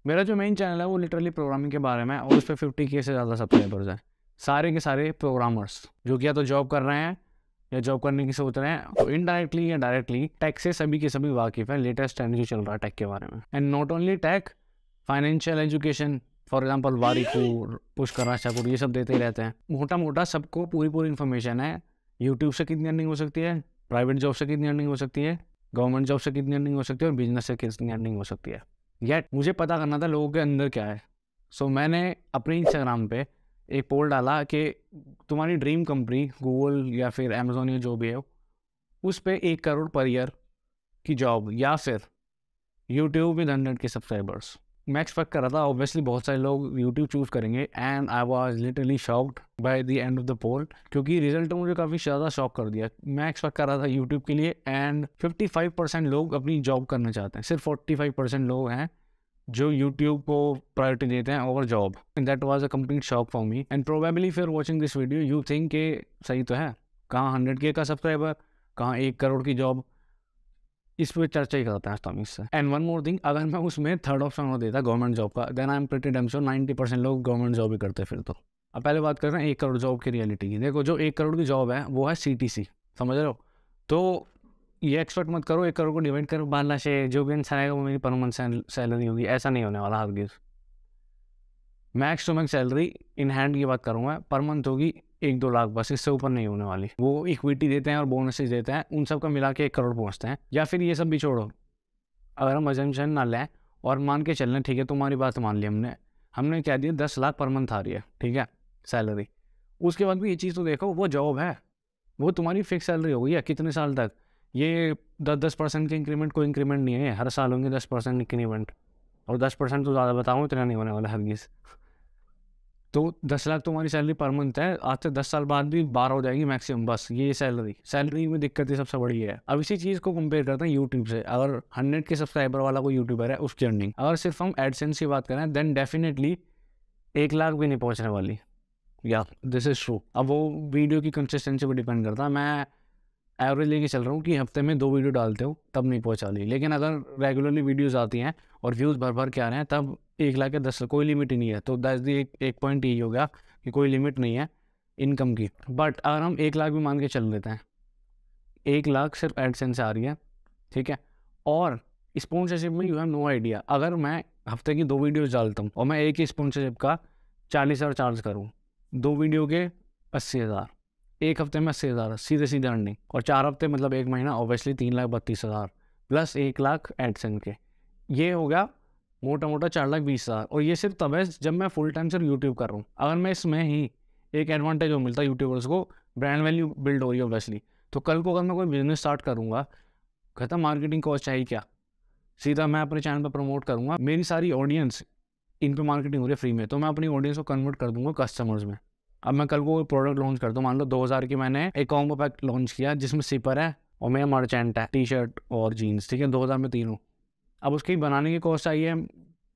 मेरा जो main channel है वो लिटरली प्रोग्रामिंग के बारे में है और उस पे 50K से ज़्यादा सब्सक्राइबर्स हैं। सारे के सारे प्रोग्रामर्स जो कि या तो जॉब कर रहे हैं या जॉब करने की सोच रहे हैं, तो इनडायरेक्टली या डायरेक्टली टेक से सभी के सभी वाकिफ़ हैं, लेटेस्ट ट्रेंड जो चल रहा है टेक के बारे में। And not only tech, financial education, for example Warikoo, Pushkar Shakur, ये सब देते ही रहते हैं। मोटा मोटा सबको पूरी इन्फॉर्मेशन है। यूट्यूब से कितनी अर्निंग हो सकती है, प्राइवेट जॉब से कितनी अर्निंग हो सकती है, गवर्नमेंट जॉब से कितनी अर्निंग हो सकती है और बिजनेस से कितनी अर्निंग हो सकती है। येट मुझे पता करना था लोगों के अंदर क्या है। सो मैंने अपने इंस्टाग्राम पे एक पोल डाला कि तुम्हारी ड्रीम कंपनी गूगल या फिर अमेजोन या जो भी है उस पे 1 करोड़ पर ईयर की जॉब, या फिर यूट्यूब विद 100 के सब्सक्राइबर्स। मैं एक्सपेक्ट कर रहा था ऑब्वियसली बहुत सारे लोग यूट्यूब चूज़ करेंगे, and I was literally shocked by the end of the poll, क्योंकि रिजल्ट मुझे काफ़ी ज़्यादा शॉक कर दिया। मैं एक्सपेक्ट कर रहा था यूट्यूब के लिए, एंड 55% लोग अपनी जॉब करना चाहते हैं। सिर्फ 45% लोग हैं जो यूट्यूब को प्रायोरिटी देते हैं over job. That was a complete shock for me, and probably फिर watching this video you think के सही तो है, कहाँ 100K का सब्सक्राइबर, कहाँ 1 करोड़ की जॉब। इस पे चर्चा ही करते हैं आज इससे। एंड वन मोर थिंग, अगर मैं उसमें थर्ड ऑप्शन हो देता गवर्नमेंट जॉब का, then I am pretty damn sure 90% लोग गवर्नमेंट जॉब ही करते फिर तो। अब पहले बात कर रहे हैं 1 करोड़ जॉब की रियलिटी की। देखो जो 1 करोड़ की जॉब है वो है CTC, समझ रहे हो? तो ये एक्सपेक्ट मत करो 1 करोड़ को डिवाइड करो 12 से, जो भी इंसान आएगा वो मेरी पर मंथ सैलरी होगी, ऐसा नहीं होने वाला हरगिज़। Max to max salary in hand की बात करूँगा पर मंथ होगी 1-2 लाख, बस इससे ऊपर नहीं होने वाली। वो इक्विटी देते हैं और बोनसेस देते हैं, उन सब का मिला के 1 करोड़ पहुँचते हैं। या फिर ये सब भी छोड़ो, अगर हम अजम्पशन ना लें और मान के चल लें, ठीक है तुम्हारी बात मान ली हमने क्या दिया 10 लाख पर मंथ आ रही है, ठीक है सैलरी। उसके बाद भी ये चीज़ तो देखो, वो जॉब है, वो तुम्हारी फिक्स सैलरी होगी या कितने साल तक। ये 10% के इंक्रीमेंट कोई इंक्रीमेंट नहीं है, हर साल होंगे 10% इंक्रीमेंट, और 10% तो ज़्यादा बताऊँ इतना नहीं होने वाला हरगिज़। तो 10 लाख तुम्हारी सैलरी पर मंथ है, आज से 10 साल बाद भी 12 हो जाएगी मैक्सिमम, बस ये सैलरी में दिक्कत ही सबसे बड़ी है। अब इसी चीज़ को कंपेयर करते हैं यूट्यूब से। अगर 100 के सब्सक्राइबर वाला कोई यूट्यूबर है, उसकी अर्निंग अगर सिर्फ हम एडसेंस की बात करें, देन डेफिनेटली 1 लाख भी नहीं पहुंचने वाली। या दिस इज़ ट्रू। अब वो वीडियो की कंसिस्टेंसी पर डिपेंड करता है। मैं एवरेज लेके चल रहा हूँ कि हफ्ते में 2 वीडियो डालते हो तब नहीं पहुँचा ली, लेकिन अगर रेगुलरली वीडियोज़ आती हैं और व्यूज़ भर के आ रहे हैं तब 1 लाख या 10, कोई लिमिट ही नहीं है। तो दैट्स दी एक पॉइंट यही हो गया कि कोई लिमिट नहीं है इनकम की। बट अगर हम 1 लाख भी मान के चल लेते हैं, 1 लाख सिर्फ एडसेंस से आ रही है, ठीक है, और स्पॉन्सरशिप में यू हैव नो आइडिया। अगर मैं हफ्ते की 2 वीडियोज़ डालता हूँ और मैं एक ही स्पॉन्सरशिप का 40,000 चार्ज करूँ, 2 वीडियो के 80,000, एक हफ्ते में 80,000 सीधे अर्निंग, और 4 हफ्ते मतलब 1 महीना ऑब्वियसली 3,32,000 प्लस 1 लाख एडसेंस के, ये हो गया मोटा मोटा 4,20,000। और ये सिर्फ तब है जब मैं फुल टाइम सिर्फ यूट्यूब कर रहा हूँ। अगर मैं इसमें ही एक एडवांटेज जो मिलता है यूट्यूबर्स को, ब्रांड वैल्यू बिल्ड हो रही है ऑब्वियसली। तो कल को अगर मैं कोई बिजनेस स्टार्ट करूँगा, खत्म मार्केटिंग कॉस्ट चाहिए क्या, सीधा मैं अपने चैनल पर प्रमोट करूँगा, मेरी सारी ऑडियंस इन पर मार्केटिंग हो रही है फ्री में, तो मैं अपनी ऑडियंस को कन्वर्ट कर दूँगा कस्टमर्स में। अब मैं कल को कोई प्रोडक्ट लॉन्च करता हूँ, मान लो 2,000 की मैंने एक कॉम्बो पैक लॉन्च किया जिसमें सिपर है और मेरा मर्चेंट है, टी-शर्ट और जीन्स, ठीक है, 2,000 में तीनों। अब उसकी बनाने की कॉस्ट आई है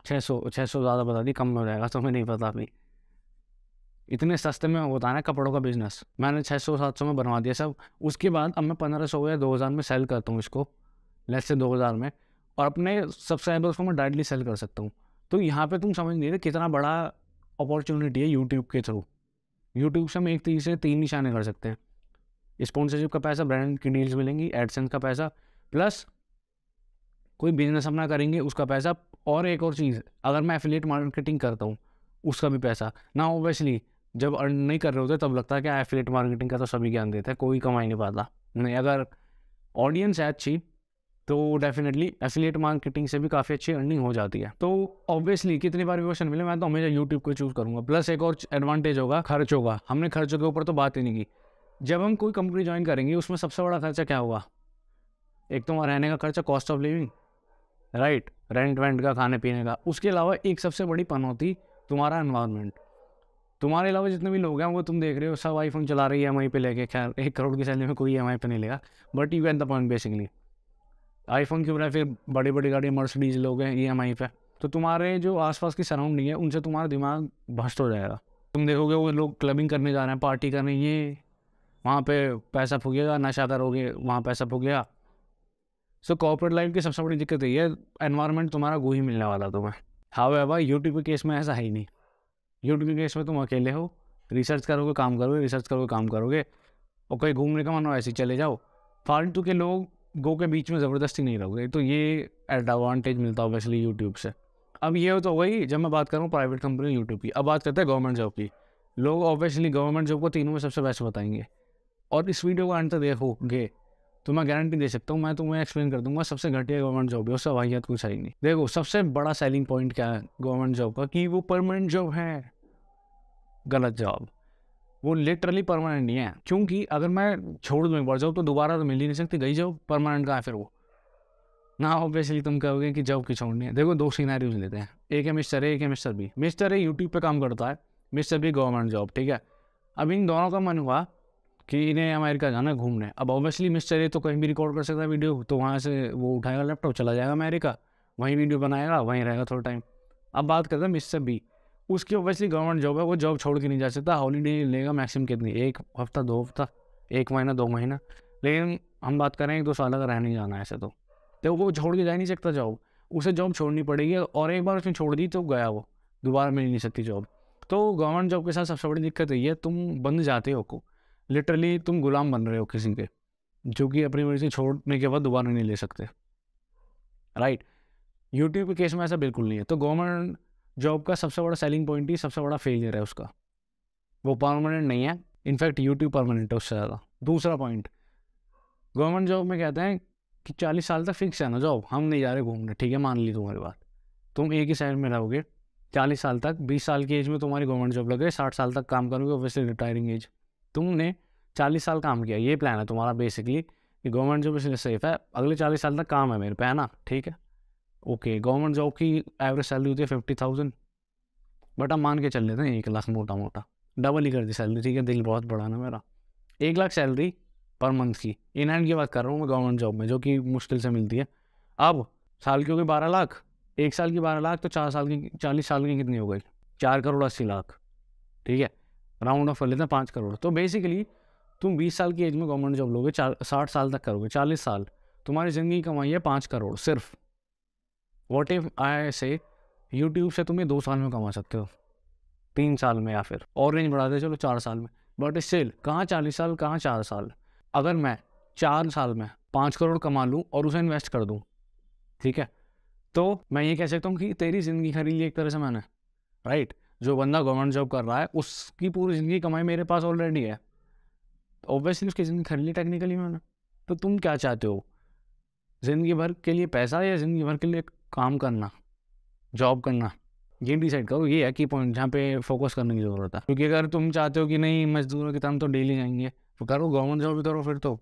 600 ज़्यादा बता दी, कम में हो जाएगा तो मैं नहीं पता अभी। इतने सस्ते में होता है ना कपड़ों का बिजनेस। मैंने 600-700 में बनवा दिया सब। उसके बाद अब मैं 1,500 या 2,000 में सेल करता हूँ इसको, लेट्स से 2,000 में, और अपने सब्सक्राइबर्स को मैं डायरेक्टली सेल कर सकता हूँ। तो यहाँ पे तुम समझ नहीं रहे कितना बड़ा अपॉर्चुनिटी है यूट्यूब के थ्रू। यूट्यूब से हम एक तरीके से 3 निशाने कर सकते हैं, स्पॉन्सरशिप का पैसा, ब्रांड की डील्स मिलेंगी, एडसेंस का पैसा, प्लस कोई बिजनेस अपना करेंगे उसका पैसा, और एक और चीज़, अगर मैं एफिलिएट मार्केटिंग करता हूँ उसका भी पैसा ना। ऑब्वियसली जब अर्न नहीं कर रहे होते तब लगता है कि एफिलिएट मार्केटिंग का तो सभी ज्ञान देता है, कोई कमाई नहीं पाता। नहीं, अगर ऑडियंस है अच्छी तो डेफिनेटली एफिलिएट मार्केटिंग से भी काफ़ी अच्छी अर्निंग हो जाती है। तो ऑब्वियसली कितनी बार क्वेश्चन मिले, मैं तो हमेशा यूट्यूब को चूज़ करूँगा। प्लस एक और एडवांटेज होगा खर्च होगा, हमने खर्चों के ऊपर तो बात ही नहीं की। जब हम कोई कंपनी ज्वाइन करेंगे उसमें सबसे बड़ा खर्चा क्या होगा, एक तो वहाँ रहने का खर्चा, cost of living, right, rent went का, खाने पीने का। उसके अलावा एक सबसे बड़ी पनौती तुम्हारा एनवायरनमेंट। तुम्हारे अलावा जितने भी लोग हैं वो तुम देख रहे हो सब आईफोन चला रही है EMI पे लेके। खैर 1 करोड़ की सैलरी में कोई EMI पे नहीं लेगा, but you get the point basically. IPhone की बजाय फिर बड़ी बड़ी गाड़ी मर्सिडीज लोग हैं EMI पे। तो तुम्हारे जो आसपास की सराउंडिंग है उनसे तुम्हारा दिमाग भ्रष्ट हो जाएगा। तुम देखोगे वो लोग क्लबिंग करने जा रहे हैं, पार्टी करने, ये वहाँ पे पैसा फूकेगा, नशा करोगे वहाँ पैसा फूकेगा। सो कॉर्पोरेट लाइफ की सबसे बड़ी दिक्कत यही है, एनवायरनमेंट तुम्हारा गू ही मिलने वाला तुम्हें। हाउएवर यूट्यूब के केस में ऐसा है ही नहीं। यूट्यूब के केस में तुम अकेले हो, रिसर्च करोगे काम करोगे, रिसर्च करोगे काम करोगे, और कहीं घूमने का मन हो ऐसे ही चले जाओ। फालतू के लोगों के बीच में ज़बरदस्ती नहीं रहोगे, तो ये एडवांटेज मिलता है ऑब्वियसली यूट्यूब से। अब ये तो वही, जब मैं बात करूँ प्राइवेट कंपनी यूट्यूब की, अब बात करते हैं गवर्नमेंट जॉब की। लोग ऑब्वियसली गवर्नमेंट जॉब को तीनों में सबसे बेस्ट बताएंगे, और इस वीडियो को अंत तक देखोगे तो मैं गारंटी दे सकता हूँ, मैं तुम्हें एक्सप्लेन कर दूंगा सबसे घटिया गवर्नमेंट जॉब है, उससे वाहियात कुछ है ही नहीं। देखो सबसे बड़ा सेलिंग पॉइंट क्या है गवर्नमेंट जॉब का, कि वो परमानेंट जॉब है। गलत जॉब, वो लिटरली परमानेंट नहीं है, क्योंकि अगर मैं छोड़ दूँ एक बार जॉब तो दोबारा तो मिल ही नहीं सकती, गई जॉब परमानेंट का है फिर वो ना। ऑब्वियसली तुम कहोगे कि जॉब की छोड़नी है। देखो दो सिनेरियोज लेते हैं, एक है मिस्टर ए, एक है mister B. Mister A YouTube पे काम करता है, मिस्टर बी गवर्नमेंट जॉब, ठीक है। अब इन दोनों का मन हुआ कि इन्हें अमेरिका जाना है घूमने। अब ऑब्वियसली मिस्टर ए तो कहीं भी रिकॉर्ड कर सकता है वीडियो, तो वहाँ से वो उठाएगा लैपटॉप, चला जाएगा अमेरिका, वहीं वीडियो बनाएगा, वहीं रहेगा थोड़ा टाइम। अब बात करते हैं मिस्टर बी, उसकी ऑब्वियसली गवर्नमेंट जॉब है, वो जॉब छोड़ के नहीं जा सकता। हॉलीडे लेगा मैक्सिमम कितनी, 1 हफ्ता 2 हफ्ता, 1 महीना 2 महीना, लेकिन हम बात करें 1-2 साल अगर रहने जाना है ऐसे तो वो छोड़ के जा नहीं सकता जॉब, उसे जॉब छोड़नी पड़ेगी, और एक बार उसने छोड़ दी तो गया, वो दोबारा मिल नहीं सकती जॉब। तो गवर्नमेंट जॉब के साथ सबसे बड़ी दिक्कत यही है, तुम बंद जाते हो को, लिटरली तुम गुलाम बन रहे हो किसी के, जो कि अपनी मर्जी छोड़ने के बाद दोबारा नहीं ले सकते, राइट। यूट्यूब के केस में ऐसा बिल्कुल नहीं है। तो गवर्नमेंट जॉब का सबसे बड़ा सेलिंग पॉइंट ही सबसे बड़ा फेलियर है उसका, वो परमानेंट नहीं है। इनफैक्ट यूट्यूब परमानेंट है उससे ज़्यादा। दूसरा पॉइंट, गवर्नमेंट जॉब में कहते हैं कि 40 साल तक फिक्स है ना जॉब, हम नहीं जा रहे घूमने, ठीक है, मान ली तुम्हारी बात, तुम एक ही शहर में रहोगे 40 साल तक, 20 साल की एज में तुम्हारी गवर्नमेंट जॉब लगे, 60 साल तक काम करोगे, ऑब्वियसली रिटायरिंग एज। तुमने 40 साल काम किया, ये प्लान है तुम्हारा बेसिकली कि गवर्नमेंट जॉब इसलिए सेफ है, अगले 40 साल तक काम है मेरे पे, है ना, ठीक है, ओके। गवर्नमेंट जॉब की एवरेज सैलरी होती है 50,000, बट हम मान के चल लेते हैं 1 लाख, मोटा मोटा डबल ही कर दी सैलरी, ठीक है, दिल बहुत बड़ा ना मेरा। 1 लाख सैलरी पर मंथ की, इन हैंड की बात कर रहा हूँ मैं गवर्नमेंट जॉब में, जो कि मुश्किल से मिलती है। अब साल की हो गई 12 लाख, 1 साल की 12 लाख, तो 4 साल की 40 साल की कितनी हो गई, 4 करोड़ 80 लाख, ठीक है, राउंड ऑफ कर लेते हैं 5 करोड़। तो बेसिकली तुम 20 साल की एज में गवर्नमेंट जॉब लोगे, 60 साल तक करोगे, 40 साल, तुम्हारी ज़िंदगी की कमाई है 5 करोड़ सिर्फ। वॉट इफ आई से यूट्यूब से तुम ये 2 साल में कमा सकते हो, 3 साल में, या फिर और रेंज बढ़ा दे चलो 4 साल में, बट स्टिल कहाँ 40 साल, कहाँ 4 साल। अगर मैं 4 साल में 5 करोड़ कमा लूँ और उसे इन्वेस्ट कर दूँ, ठीक है, तो मैं ये कह सकता हूँ कि तेरी ज़िंदगी खरीद ली एक तरह से मैंने, राइट। जो बंदा गवर्नमेंट जॉब कर रहा है उसकी पूरी ज़िंदगी कमाई मेरे पास ऑलरेडी है, ऑब्वियसली उसकी ज़िंदगी खरीद ली टेक्निकली मैंने। तो तुम क्या चाहते हो, ज़िंदगी भर के लिए पैसा या ज़िंदगी भर के लिए काम करना, जॉब करना, ये डिसाइड करो। ये है की पॉइंट जहाँ पे फोकस करने की ज़रूरत है, क्योंकि अगर तुम चाहते हो कि नहीं मजदूरों की तरह तो डेली जाएंगे, तो करो गवर्नमेंट जॉब भी करो फिर तो,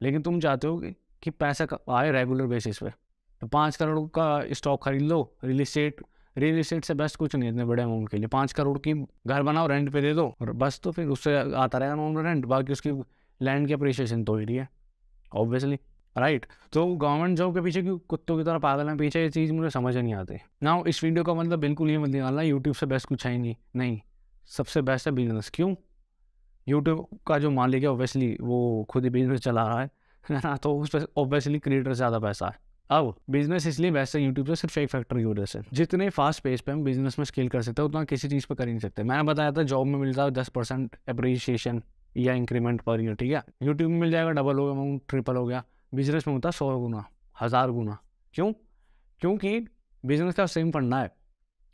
लेकिन तुम चाहते हो कि पैसा आए रेगुलर बेसिस पे, तो 5 करोड़ का स्टॉक खरीद लो, रियल इस्टेट से बेस्ट कुछ नहीं है इतने बड़े अमाउंट के लिए। 5 करोड़ की घर बनाओ, रेंट पे दे दो, और बस, तो फिर उससे आता रहेगा नॉर्मल रेंट, बाकी उसकी लैंड की अप्रिसिएशन तो ही रही है ऑब्वियसली, राइट। तो गवर्नमेंट जॉब के पीछे क्यों कुत्तों की तरह पागल हैं पीछे, ये चीज़ मुझे समझ नहीं आती ना। इस वीडियो का मतलब बिल्कुल ये मत निकालना यूट्यूब से बेस्ट कुछ है ही नहीं, सबसे बेस्ट है बिजनेस। क्यों, यूट्यूब का जो मालिक है ऑब्वियसली वो खुद ही बिजनेस चला रहा है ना, तो उस पर ऑब्वियसली क्रिएटर से ज़्यादा पैसा है। अब बिजनेस इसलिए बेस्ट है यूट्यूब से सिर्फ एक फैक्टर की वजह से, जितने फास्ट पेस पे हम बिजनेस में स्केल कर सकते हैं उतना किसी चीज़ पर कर ही नहीं सकते। मैंने बताया था जॉब में मिलता है 10% अप्रिशिएशन या इंक्रीमेंट पर ईयर, ठीक है, यूट्यूब में मिल जाएगा डबल हो गया अमाउंट, ट्रिपल हो गया, बिजनेस में होता है 100 गुना, 1000 गुना। क्यों, क्योंकि बिजनेस का सेम फंडा है,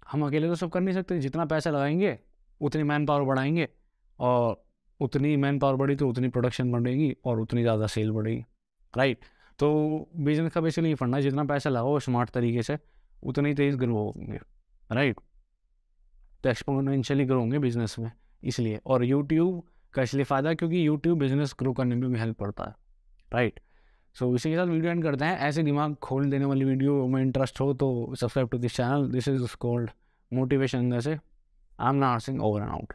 हम अकेले तो सब कर नहीं सकते, जितना पैसा लगाएंगे उतनी मैन पावर बढ़ाएंगे, और उतनी मैन पावर बढ़ी तो उतनी प्रोडक्शन बढ़ेगी और उतनी ज़्यादा सेल बढ़ेगी, राइट। तो बिजनेस का बेसिकली ये फंडा है, जितना पैसा लगाओ स्मार्ट तरीके से उतनी तेज़ ग्रो होंगे, राइट। तो एक्सपोनेंशियली ग्रो होंगे बिजनेस में इसलिए, और यूट्यूब का इसलिए फ़ायदा है क्योंकि यूट्यूब बिजनेस ग्रो करने में भी हेल्प करता है, राइट। सो इसी के साथ वीडियो एंड करते हैं। ऐसे दिमाग खोल देने वाली वीडियो में इंटरेस्ट हो तो subscribe to this channel, this is called motivation. जैसे आई एम नार सिंह, ओवर एंड आउट।